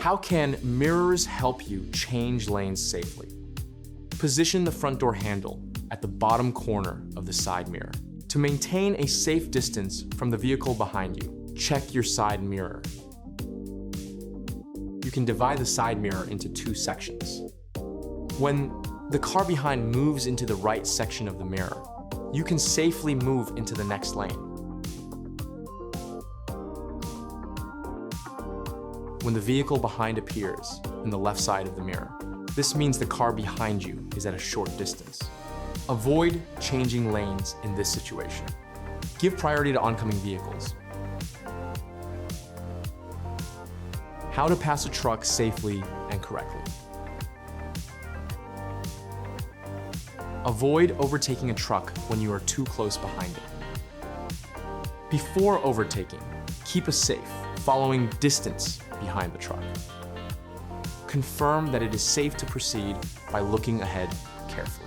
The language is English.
How can mirrors help you change lanes safely? Position the front door handle at the bottom corner of the side mirror. To maintain a safe distance from the vehicle behind you, check your side mirror. You can divide the side mirror into two sections. When the car behind moves into the right section of the mirror, you can safely move into the next lane. When the vehicle behind appears in the left side of the mirror, this means the car behind you is at a short distance. Avoid changing lanes in this situation. Give priority to oncoming vehicles. How to pass a truck safely and correctly. Avoid overtaking a truck when you are too close behind it. Before overtaking, keep a safe, following distance behind the truck. Confirm that it is safe to proceed by looking ahead carefully.